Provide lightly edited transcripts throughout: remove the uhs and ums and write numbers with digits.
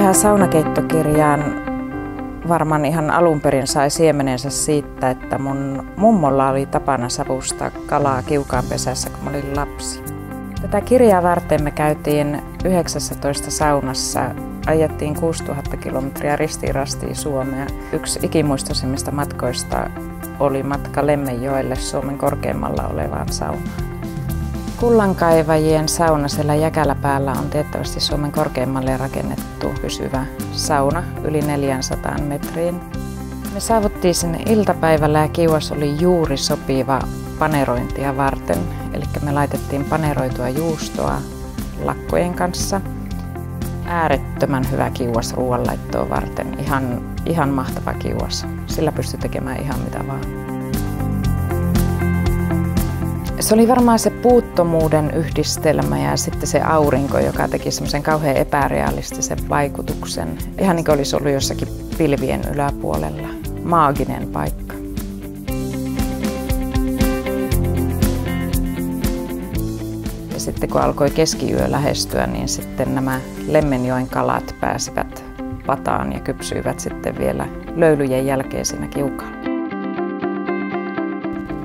Tähän saunakeittokirjaan varmaan ihan alun perin sai siemenensä siitä, että mun mummolla oli tapana savustaa kalaa kiukaanpesässä, kun mä olin lapsi. Tätä kirjaa varten me käytiin 19 saunassa, ajettiin 6000 kilometriä ristiin rastiin Suomea. Yksi ikimuistoisimmista matkoista oli matka Lemmenjoelle, Suomen korkeimmalla olevaan saunaan. Kullankaivajien sauna siellä Jäkäläpäällä on tiettävästi Suomen korkeimmalle rakennettu pysyvä sauna yli 400 metriin. Me saavuttiin sinne iltapäivällä ja kiuas oli juuri sopiva panerointia varten. Eli me laitettiin paneroitua juustoa lakkojen kanssa. Äärettömän hyvä kiuas ruoanlaittoa varten. Ihan mahtava kiuas. Sillä pystyi tekemään ihan mitä vaan. Se oli varmaan se puuttomuuden yhdistelmä ja sitten se aurinko, joka teki semmoisen kauhean epärealistisen vaikutuksen. Ihan niin kuin olisi ollut jossakin pilvien yläpuolella. Maaginen paikka. Ja sitten kun alkoi keskiyö lähestyä, niin sitten nämä Lemmenjoen kalat pääsivät pataan ja kypsyivät sitten vielä löylyjen jälkeen siinä kiukaalla.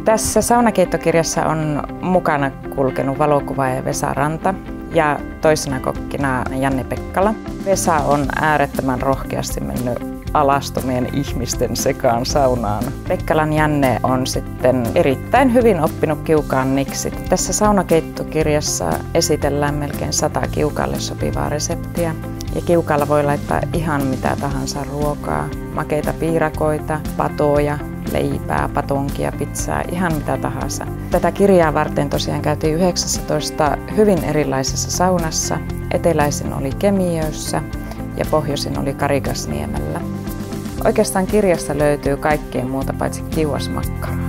Tässä saunakeittokirjassa on mukana kulkenut valokuvaaja Vesa Ranta ja toisena kokkina Janne Pekkala. Vesa on äärettömän rohkeasti mennyt alastomien ihmisten sekaan saunaan. Pekkalan Janne on sitten erittäin hyvin oppinut kiukaan niksit. Tässä saunakeittokirjassa esitellään melkein 100 kiukaalle sopivaa reseptiä. Ja kiukaalla voi laittaa ihan mitä tahansa ruokaa, makeita piirakoita, patoja, leipää, patonkia, pizzaa, ihan mitä tahansa. Tätä kirjaa varten tosiaan käytiin 19 hyvin erilaisessa saunassa. Eteläisin oli Kemiössä ja pohjoisin oli Karikasniemellä. Oikeastaan kirjasta löytyy kaikkea muuta paitsi kiuasmakkaraa.